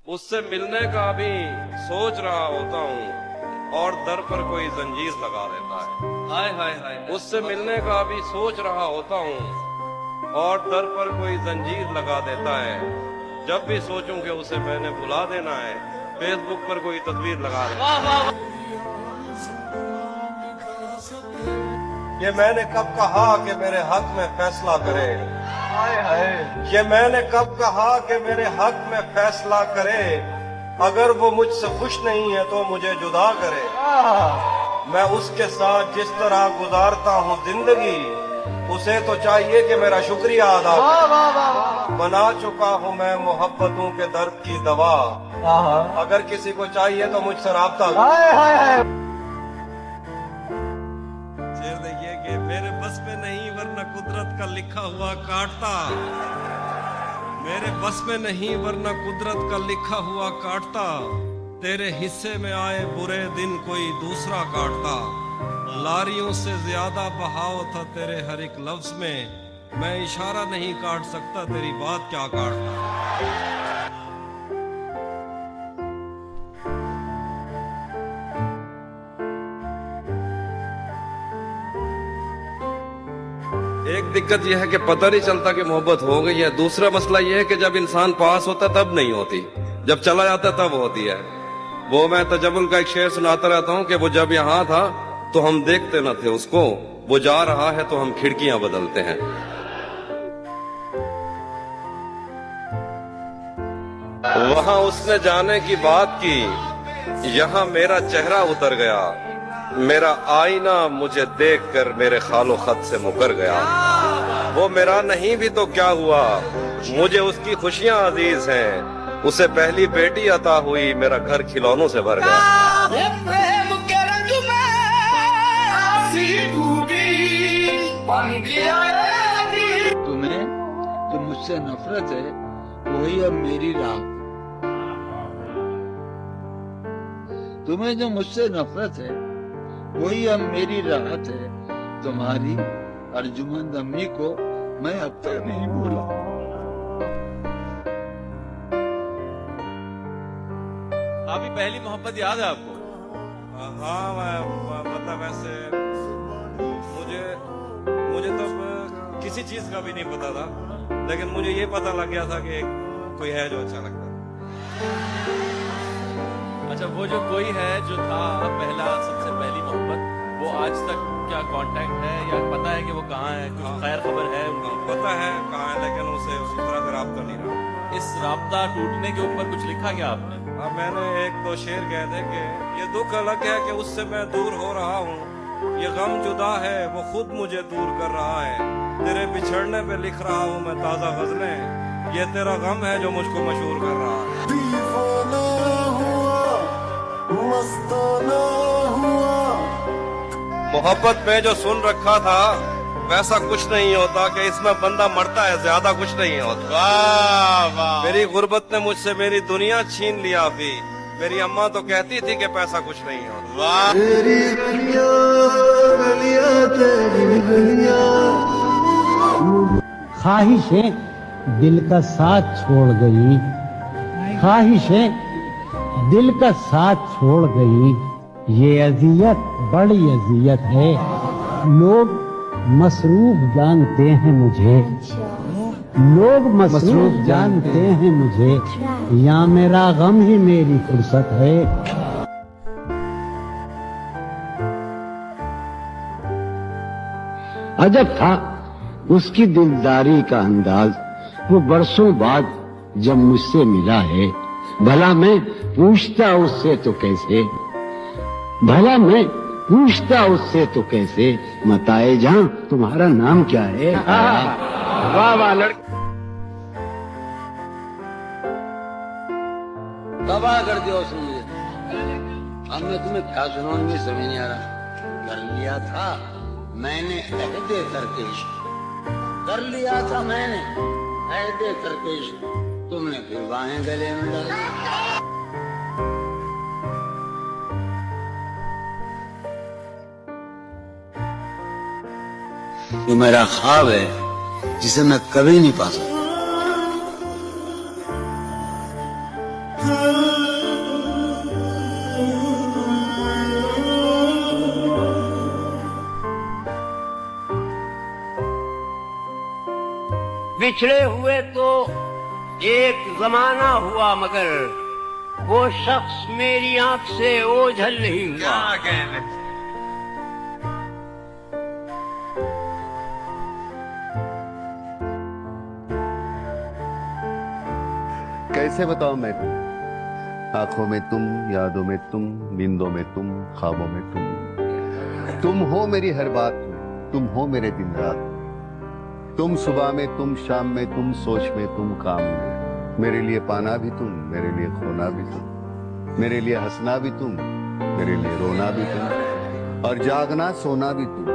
उससे मिलने का भी सोच रहा होता हूँ और दर पर कोई जंजीर लगा देता है। हाय हाय हाय। उससे मिलने का भी सोच रहा होता हूँ और दर पर कोई जंजीर लगा देता है। जब भी सोचूं कि उसे मैंने भुला देना है, फेसबुक पर कोई तस्वीर लगा देता है। वाह वाह वाह। ये मैंने कब कहा कि मेरे हक में फैसला करे। हाय हाय। ये मैंने कब कहा कि मेरे हक में फैसला करे। अगर वो मुझसे खुश नहीं है तो मुझे जुदा करे। मैं उसके साथ जिस तरह गुजारता हूँ जिंदगी, उसे तो चाहिए कि मेरा शुक्रिया अदा करे। बना चुका हूँ मैं मोहब्बतों के दर्द की दवा। अगर किसी को चाहिए तो मुझसे राब्ता करे। शेर देखिए कि मेरे बस में नहीं वरना कुदरत का लिखा हुआ काटता। मेरे बस में नहीं वरना कुदरत का लिखा हुआ काटता। तेरे हिस्से में आए बुरे दिन कोई दूसरा काटता। लारियों से ज्यादा बहाव था तेरे हर एक लफ्ज में। मैं इशारा नहीं काट सकता, तेरी बात क्या काटता। एक दिक्कत यह है कि पता नहीं चलता कि मोहब्बत हो गई है। दूसरा मसला यह है कि जब इंसान पास होता तब नहीं होती, जब चला जाता तब होती है। वो मैं तजम्मुल का एक शेर सुनाता रहता हूँ कि वो जब यहाँ था तो हम देखते न थे उसको, वो जा रहा है तो हम खिड़कियां बदलते हैं। वहां उसने जाने की बात की, यहाँ मेरा चेहरा उतर गया। मेरा आईना मुझे देखकर मेरे खालो खत से मुकर गया। वो मेरा नहीं भी तो क्या हुआ, मुझे उसकी खुशियां अजीज हैं। उसे पहली बेटी अता हुई, मेरा घर खिलौनों से भर गया। तुम्हें जो मुझसे नफरत है वही अब मेरी राह। तुम्हें जो मुझसे नफरत है वही अब मेरी राहत है। तुम्हारी अर्जुमंद अम्मी को मैं अब तक नहीं भूला। अभी पहली मोहब्बत याद है आपको? हाँ, मतलब वैसे मुझे तब किसी चीज का भी नहीं पता था, लेकिन मुझे ये पता लग गया था कि कोई है जो अच्छा लगता है। अच्छा, वो जो कोई है जो था पहला, सबसे पहली मोहब्बत, वो आज तक क्या कांटेक्ट है या पता है कि वो कहाँ है? कुछ खैर खबर है उनकी? पता है कहाँ है, लेकिन उसे उसी तरह से राब्ता नहीं रहा। इस राब्ता टूटने के ऊपर कुछ लिखा क्या आपने? अब मैंने एक दो शेर कह दे कि ये दुख अलग है कि उससे मैं दूर हो रहा हूँ। ये गम जुदा है, वो खुद मुझे दूर कर रहा है। तेरे बिछड़ने पे लिख रहा हूँ मैं ताजा गजलें। ये तेरा गम है जो मुझको मशहूर कर रहा है। दीवाना हुआ, मस्ताना हुआ। मोहब्बत में जो सुन रखा था वैसा कुछ नहीं होता कि इसमें बंदा मरता है, ज्यादा कुछ नहीं होता। वाह वाह। मेरी गुर्बत ने मुझसे मेरी दुनिया छीन लिया भी। मेरी अम्मा तो कहती थी कि पैसा कुछ नहीं होता। वाह। तेरी गलियां गलियां तेरी गलियां। ख्वाहिशें दिल का साथ छोड़ गई, ख्वाहिशें दिल का साथ छोड़ गई। ये अजियत बड़ी अजियत है। लोग मसरूफ जानते हैं मुझे, लोग मसरूफ जानते हैं मुझे। या मेरा गम ही मेरी फुर्सत है। अजब था उसकी दिलदारी का अंदाज। वो बरसों बाद जब मुझसे मिला है, भला मैं पूछता उससे तो कैसे, भला मैं पूछता उससे तो कैसे, मताए जहां तुम्हारा नाम क्या है? वाह वाह लड़का, तबाह कर दिया उसने मुझे। अब मैं तुम्हें क्या सुनाऊं, मुझे समझ नहीं आ रहा। कर लिया था मैंने अहदे करके इश्क, कर लिया था मैंने अहदे करके इश्क, तुमने फिर बाहें गले में डाल दी। ये मेरा ख्वाब है जिसे मैं कभी नहीं पा सकता। बिछड़े हुए तो एक जमाना हुआ मगर वो शख्स मेरी आंख से ओझल नहीं हुआ। कैसे बताऊं मैं तुम, आंखों में तुम, यादों में तुम, नींदों में तुम, ख्वाबों में तुम हो मेरी हर बात में, तुम हो मेरे दिन रात, तुम सुबह में, तुम शाम में, तुम सोच में, तुम काम में, मेरे लिए पाना भी तुम, मेरे लिए खोना भी तुम, मेरे लिए हंसना भी तुम, मेरे लिए रोना भी तुम, और जागना सोना भी तुम,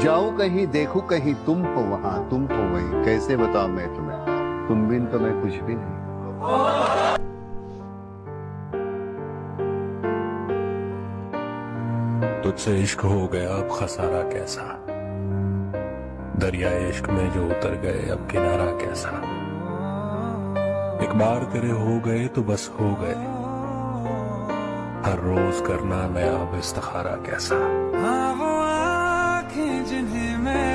जाऊं कहीं देखूं कहीं तुम हो वहां, तुम हो वहीं, कैसे बताऊं मैं तुम्हें, तुम बिन तो मैं कुछ भी नहीं। तुझसे इश्क हो गया अब खसारा कैसा, दरिया इश्क में जो उतर गए अब किनारा कैसा, एक बार तेरे हो गए तो बस हो गए, हर रोज करना नया अब इस्तिखारा कैसा। वो आँखें जिन्हें मैं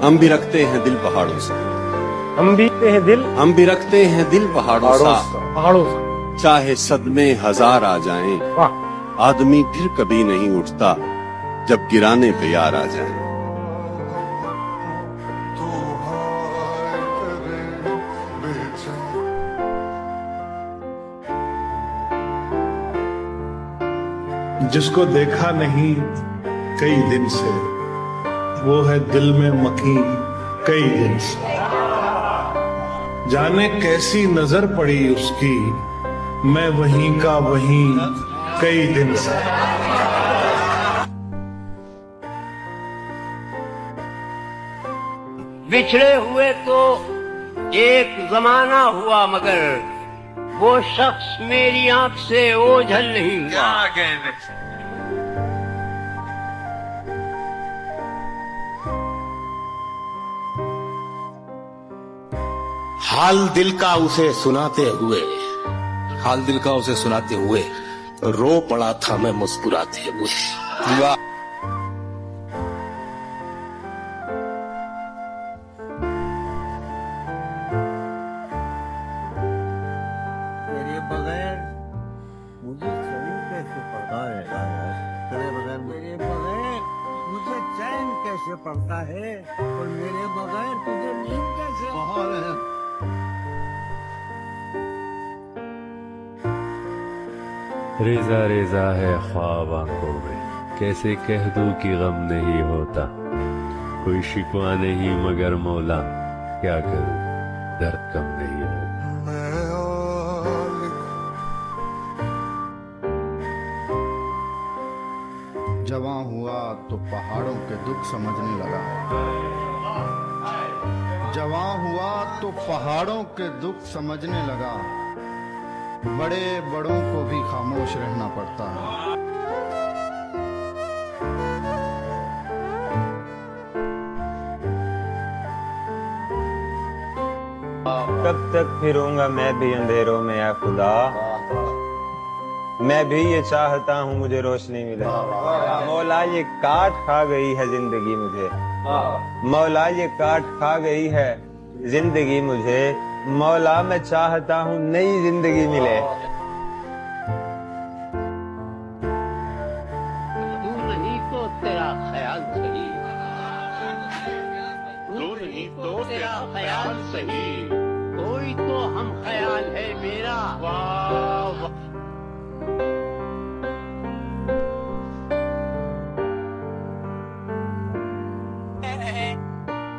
हम भी रखते हैं दिल पहाड़ों से, हम भी रखते हैं दिल पहाड़ों सा, चाहे सदमे हजार आ जाएं, आदमी फिर कभी नहीं उठता जब गिराने पे यार आ जाए। जिसको देखा नहीं कई दिन से, वो है दिल में मकी कई दिन से, जाने कैसी नजर पड़ी उसकी, मैं वहीं का वहीं कई दिन से। बिछड़े हुए तो एक जमाना हुआ मगर वो शख्स मेरी आंख से ओझल नहीं हुआ। हाल दिल का उसे सुनाते हुए रो पड़ा था मैं मुस्कुराते हुए। तेरे बगैर मुझे चैन कैसे पड़ता है, तेरे बगैर मुझे चैन कैसे पड़ता है, और मेरे बगैर तुझे नींद कैसे है। रेजा रेजा है ख्वाब आंखों में, कैसे कह दूं कि गम नहीं होता, कोई शिकवा नहीं मगर मौला, क्या करूं दर्द कम नहीं होता। जवां हुआ तो पहाड़ों के दुख समझने लगा, जवां हुआ तो पहाड़ों के दुख समझने लगा, बड़े बड़ों को भी खामोश रहना पड़ता है। कब तक फिरूंगा मैं भी अंधेरों में या खुदा, मैं भी ये चाहता हूँ मुझे रोशनी मिले। मौला ये काट खा गई है जिंदगी मुझे, मौला ये काट खा गई है जिंदगी मुझे, मौला मैं चाहता हूँ नई जिंदगी मिले। तू नहीं तो तेरा ख्याल सही, तू नहीं तो तेरा ख्याल सही, कोई तो हम ख्याल है मेरा। वाह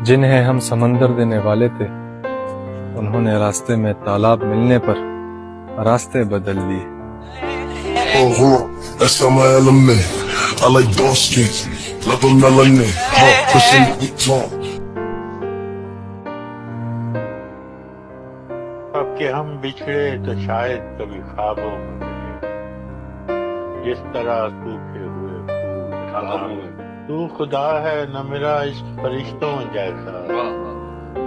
जिन्हें हम समंदर देने वाले थे, उन्होंने रास्ते में तालाब मिलने पर रास्ते बदल दिए। अब के हम बिछड़े तो शायद कभी ख्वाबों में मिले, जिस तरह सूखे हुए फूल। तू खुदा है न मेरा इस फरिश्तों जैसा,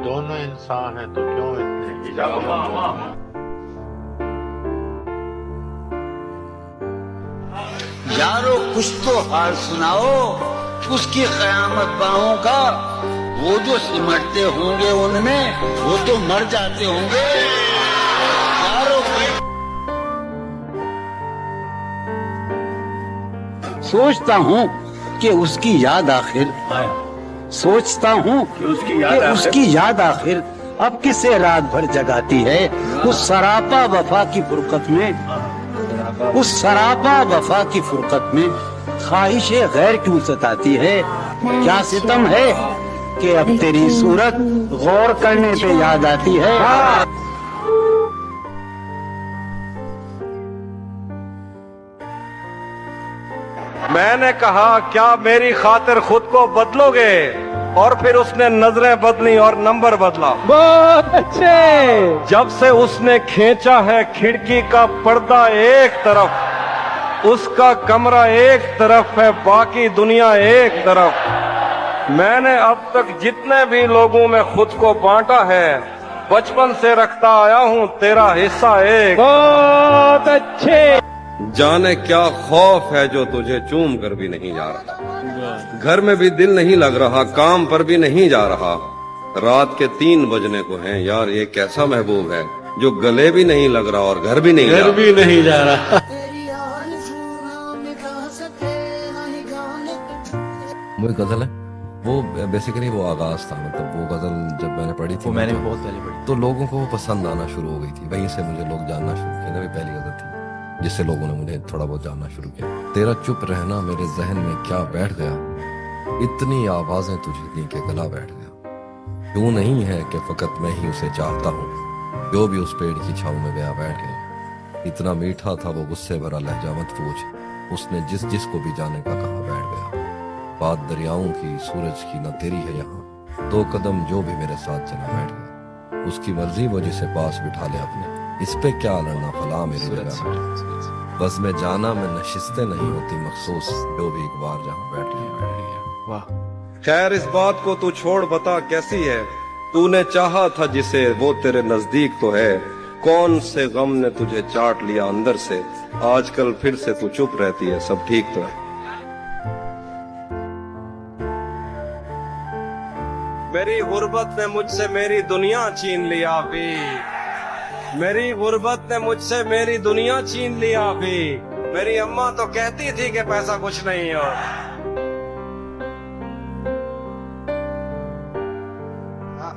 दोनों इंसान हैं तो क्यों इतने हिजाब। यारो कुछ तो हाल सुनाओ, اس کی قیامت باہوں کا وہ جو سمٹتے ہوں گے ان میں وہ تو مر جاتے ہوں گے. سوچتا ہوں کہ اس کی یاد آخر سوچتا ہوں کہ اس کی یاد آخر اب کسے رات بھر جگاتی ہے. اس سراپا وفا کی فرقت میں اس سراپا وفا کی فرقت میں خواہش غیر کیوں ستاتی ہے. کیا ستم ہے کہ اب تیری صورت غور کرنے پہ یاد آتی ہے. میں نے کہا کیا میری خاطر خود کو بدلو گے, اور پھر اس نے نظریں بدلی اور نمبر بدلا. بہت اچھے. جب سے اس نے کھینچا ہے کھڑکی کا پردہ ایک طرف, اس کا کمرہ ایک طرف ہے, باقی دنیا ایک طرف. میں نے اب تک جتنے بھی لوگوں میں خود کو بانٹا ہے, بچپن سے رکھتا آیا ہوں تیرا حصہ ایک. بہت اچھے. جانے کیا خوف ہے جو تجھے چوم کر بھی نہیں جا رہا, گھر میں بھی دل نہیں لگ رہا, کام پر بھی نہیں جا رہا. رات کے 3 بجنے کو ہیں یار, یہ کیسا محبوب ہے جو گلے بھی نہیں لگ رہا اور گھر بھی نہیں جا رہا. وہ غزل ہے, وہ بیسیکلی وہ آغاز تھا, مطلب وہ غزل جب میں نے پڑھی تھی, میں نے بھی بہت پہلے پڑھی تو لوگوں کو وہ پسند آنا شروع ہو گئی تھی. وہیں سے مجھے لوگ جاننا شروع کیے. میری پہلی غزل تھی جس سے لوگوں نے مجھے تھوڑا بہت جاننا شروع کیا. تیرا چپ رہنا میرے ذہن میں کیا بیٹھ گیا, اتنی آوازیں تجھے کہ گلا بیٹھ گیا. کیوں نہیں ہے کہ فقط میں ہی اسے چاہتا ہوں, جو بھی اس پیڑ کی چھاؤں میں گیا بیٹھ گیا. اتنا میٹھا تھا وہ غصے بھرا لہجہ مت پوچھ, اس نے جس کو بھی جانے کا کہا بیٹھ گیا. بات دریاؤں کی سورج کی نہ تیری ہے یہاں, 2 قدم جو بھی میرے ساتھ چلا بیٹھ گیا. اس کی مرضی وہ جسے پاس بٹھا لے اپنے, اس پہ کیا لڑنا فلاں میری جگہ. بس میں جانا میں نشستیں نہیں ہوتی مخصوص, جو بھی ایک بار جہاں بیٹھ گیا. واہ. خیر اس بات کو تو چھوڑ, بتا کیسی ہے, تو نے چاہا تھا جسے وہ تیرے نزدیک تو ہے. کون سے غم نے تجھے چاٹ لیا اندر سے, آج کل پھر سے تو چپ رہتی ہے, سب ٹھیک تو ہے. میری غربت نے مجھ سے میری دنیا چھین لیا بھی, میری غربت نے مجھ سے میری دنیا چھین لیا بھی. میری اماں تو کہتی تھی کہ پیسہ کچھ نہیں ہو.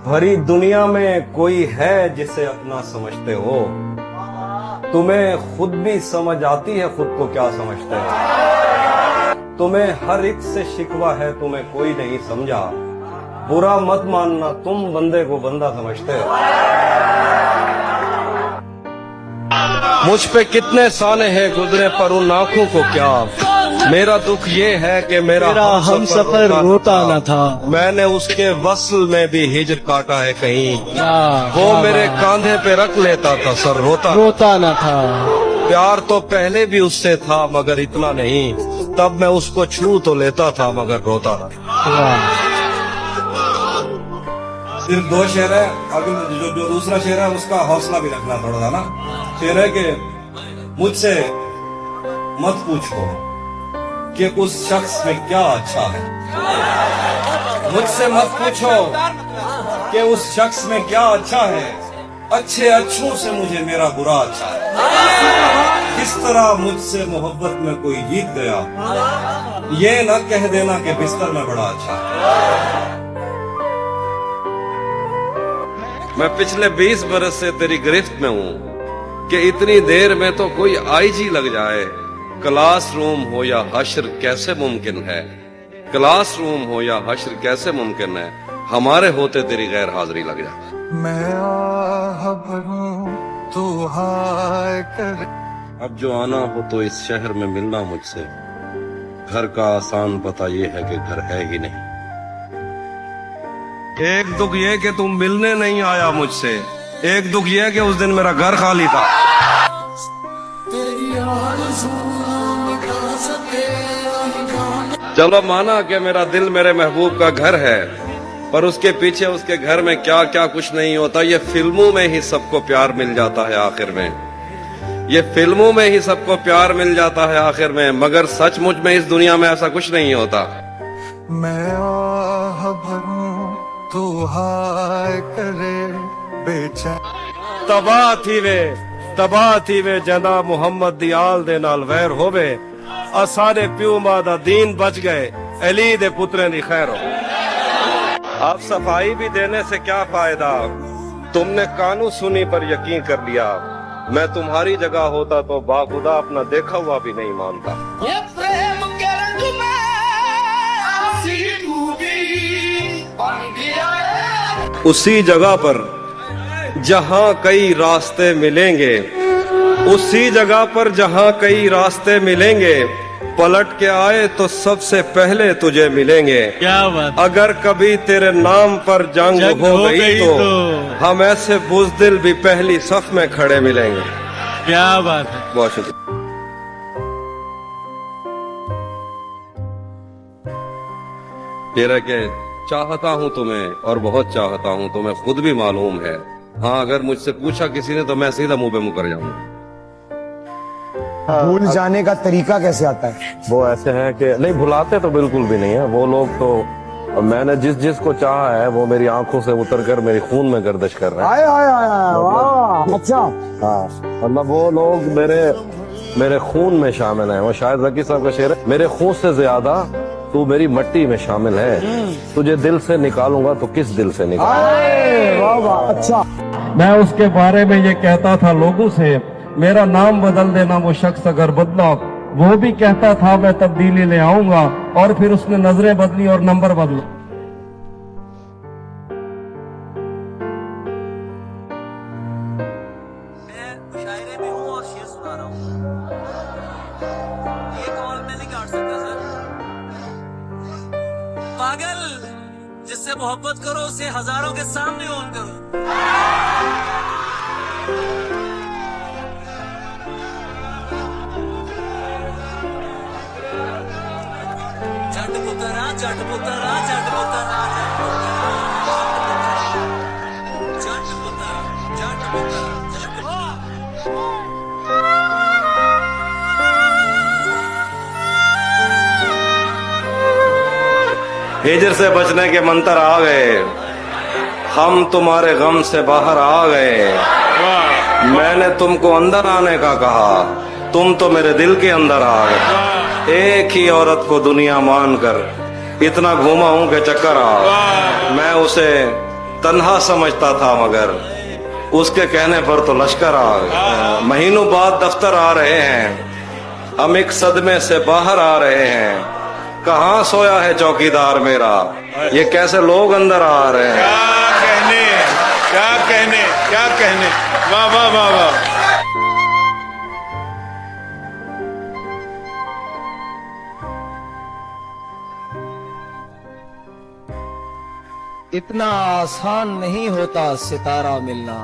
بھری دنیا میں کوئی ہے جسے اپنا سمجھتے ہو, تمہیں خود بھی سمجھ آتی ہے خود کو کیا سمجھتے ہو. تمہیں ہر ایک سے شکوہ ہے, تمہیں کوئی نہیں سمجھا. برا مت ماننا, تم بندے کو بندہ سمجھتے ہو. مجھ پہ کتنے سانے ہیں گزرے پر ان آنکھوں کو کیا. میرا دکھ یہ ہے کہ میرا ہم سفر روتا نہ تھا. میں نے اس کے وصل میں بھی ہجر کاٹا ہے کہیں, وہ میرے کاندھے پہ رکھ لیتا تھا سر روتا نہ تھا. پیار تو پہلے بھی اس سے تھا مگر اتنا نہیں, تب میں اس کو چھو تو لیتا تھا مگر روتا نہ تھا. صرف 2 شعر ہے, جو دوسرا شعر ہے اس کا حوصلہ بھی رکھنا تھوڑا تھا نا. شعر ہے کہ مجھ سے مت پوچھو کہ اس شخص میں کیا اچھا ہے, مجھ سے مت پوچھو کہ اس شخص میں کیا اچھا ہے. اچھے اچھوں سے مجھے میرا برا اچھا ہے. کس طرح مجھ سے محبت میں کوئی جیت گیا, یہ نہ کہہ دینا کہ بستر میں بڑا اچھا ہے. میں پچھلے 20 برس سے تیری گرفت میں ہوں کہ اتنی دیر میں تو کوئی آئی جی لگ جائے. کلاس روم ہو یا حشر کیسے ممکن ہے, کلاس روم ہو یا حشر کیسے ممکن ہے, ہمارے ہوتے تیری غیر حاضری لگ جائے. میں آہ بھروں تو ہائے کر. اب جو آنا ہو تو اس شہر میں ملنا مجھ سے, گھر کا آسان پتہ یہ ہے کہ گھر ہے ہی نہیں. ایک دکھ یہ کہ تم ملنے نہیں آیا مجھ سے, ایک دکھ یہ کہ اس دن میرا گھر خالی تھا. چلو مانا کہ میرا دل میرے محبوب کا گھر ہے, پر اس کے پیچھے اس کے گھر میں کیا کیا کچھ نہیں ہوتا. یہ فلموں میں ہی سب کو پیار مل جاتا ہے آخر میں, یہ فلموں میں ہی سب کو پیار مل جاتا ہے آخر میں, مگر سچ مجھ میں اس دنیا میں ایسا کچھ نہیں ہوتا. मैं आह भरूं तू हाय करे बेचैन। ਤਬਾਹ ਥੀਵੇ ਜਦਾ ਮੁਹੰਮਦ ਦੀ ਆਲ ਦੇ ਨਾਲ ਵੈਰ ਹੋਵੇ ਆ ਸਾਰੇ ਪਿਓ ਮਾਂ ਦਾ ਦੀਨ ਬਚ ਗਏ ਅਲੀ ਦੇ ਪੁੱਤਰਾਂ ਦੀ ਖੈਰ ਹੋ। आप सफाई भी देने से क्या फायदा, तुमने कानू सुनी पर यकीन कर लिया। मैं तुम्हारी जगह होता तो बाखुदा अपना देखा हुआ भी नहीं मानता। ये प्रेम के रंग में आंसी डूबी बन गया है। उसी जगह पर जहां कई रास्ते मिलेंगे, उसी जगह पर जहां कई रास्ते मिलेंगे, पलट के आए तो सबसे पहले तुझे मिलेंगे। क्या बात। अगर कभी तेरे नाम पर जंग हो गई तो हम ऐसे बुज़दिल भी पहली सफ में खड़े मिलेंगे। क्या बात है। बहुत शुक्रिया। तेरा के चाहता हूँ तुम्हें और बहुत चाहता हूँ, तुम्हें खुद भी मालूम है। हाँ, अगर मुझसे पूछा किसी ने तो मैं सीधा मुंह पे मुंह कर जाऊंगा। भूल जाने का तरीका कैसे आता है? वो ऐसे है कि नहीं, भुलाते तो बिल्कुल भी नहीं है वो लोग। तो मैंने जिस को चाहा है वो मेरी आंखों से उतर कर मेरे खून में गर्दिश कर रहे हैं। वाह, अच्छा। हाँ, मतलब वो लोग मेरे खून में शामिल हैं। वो शायद जकी साहब का शेर है, मेरे खून से ज्यादा तू मेरी मट्टी में शामिल है। तुझे दिल से निकालूंगा तो किस दिल से निकालूंगा। अच्छा। मैं उसके बारे में ये कहता था लोगों से, मेरा नाम बदल देना वो शख्स अगर बदला, वो भी कहता था मैं तब्दीली ले आऊंगा, और फिर उसने नजरें बदली और नंबर बदला। मैं मुशायरे में हूँ और शेर सुना रहा हूँ। ये कॉल मैं नहीं काट सकता सर। पागल, जिससे मोहब्बत करो उसे हजारों के सामने ऑन करो। जट पुतरा जट पुतरा जट पुतरा जट पुतरा जट पुतरा जट हिजर से बचने के मंत्र आ गए, हम तुम्हारे गम से बाहर आ गए। मैंने तुमको अंदर आने का कहा, तुम तो मेरे दिल के अंदर आ गए। एक ही औरत को दुनिया मानकर इतना घूमा हूं कि चक्कर आ। मैं उसे तन्हा समझता था मगर उसके कहने पर तो लश्कर आ गए। महीनों बाद दफ्तर आ रहे हैं, हम एक सदमे से बाहर आ रहे हैं। कहाँ सोया है चौकीदार मेरा, ये कैसे लोग अंदर आ रहे हैं। क्या कहने। वाह वाह वाह वाह। इतना आसान नहीं होता सितारा मिलना,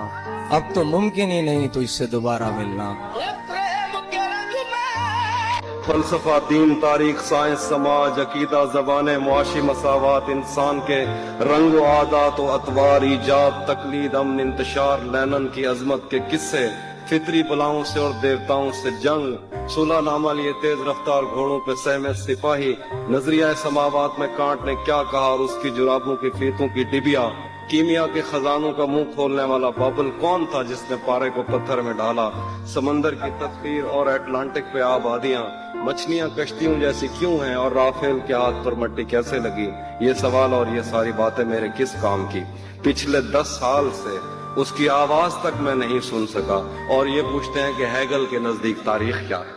अब तो मुमकिन ही नहीं तुझसे दोबारा मिलना। फलसफा, दीन, तारीख, साइंस, समाज, अकीदा, ज़बानें, मुआशी मसावात, इंसान के रंग व आदात व अतवार, ईजाद, तकलीद, अमन, इंतशार, लैनन की अजमत के किस्से, फितरी बलाओं से और देवताओं से जंग, सुलह नामा लिए तेज रफ्तार घोड़ों पे सहमे सिपाही, नजरिया समावात में कांट ने क्या कहा और उसकी जुराबों की फीतों की डिबिया, कीमिया के खजानों का मुंह खोलने वाला बाबल कौन था जिसने पारे को पत्थर में डाला, समंदर की तस्वीर और अटलांटिक पे आबादियां, मछलियां कश्तियों जैसी क्यों हैं और राफेल के हाथ पर मट्टी कैसे लगी। ये सवाल और ये सारी बातें मेरे किस काम की। पिछले 10 साल से उसकी आवाज तक मैं नहीं सुन सका और ये पूछते हैं कि हैगल के नजदीक तारीख क्या है।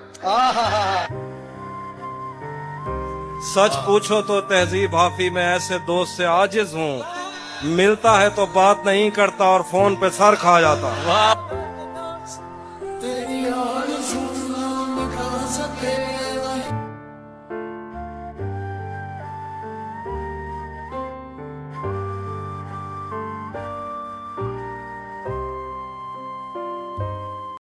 सच पूछो तो तहजीब हाफी में ऐसे दोस्त से आजिज हूँ, मिलता है तो बात नहीं करता और फोन पे सर खा जाता। तेरी आरज़ू ना मिटा सके।